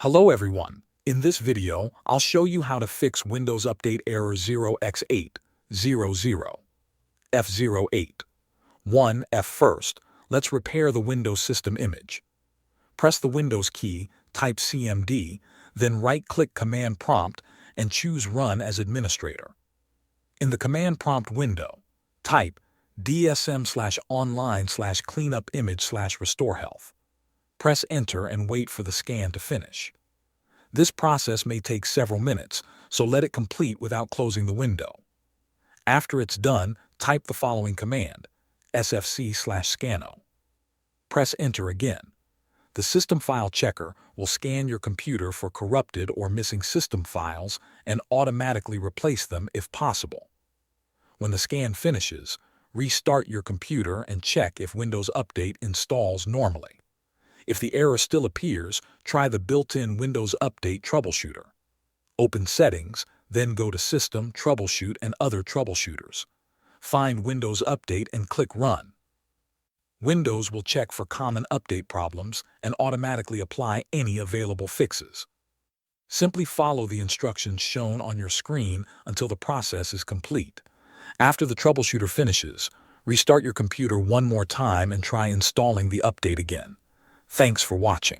Hello everyone. In this video, I'll show you how to fix Windows Update error 0x800f081f. First, let's repair the Windows system image. Press the Windows key, type CMD, then right-click Command Prompt and choose Run as Administrator. In the Command Prompt window, type DISM/online/cleanupimage/restorehealth. Press Enter and wait for the scan to finish. This process may take several minutes, so let it complete without closing the window. After it's done, type the following command, sfc/scanno. Press Enter again. The System File Checker will scan your computer for corrupted or missing system files and automatically replace them if possible. When the scan finishes, restart your computer and check if Windows Update installs normally. If the error still appears, try the built-in Windows Update Troubleshooter. Open Settings, then go to System, Troubleshoot, and Other Troubleshooters. Find Windows Update and click Run. Windows will check for common update problems and automatically apply any available fixes. Simply follow the instructions shown on your screen until the process is complete. After the troubleshooter finishes, restart your computer one more time and try installing the update again. Thanks for watching.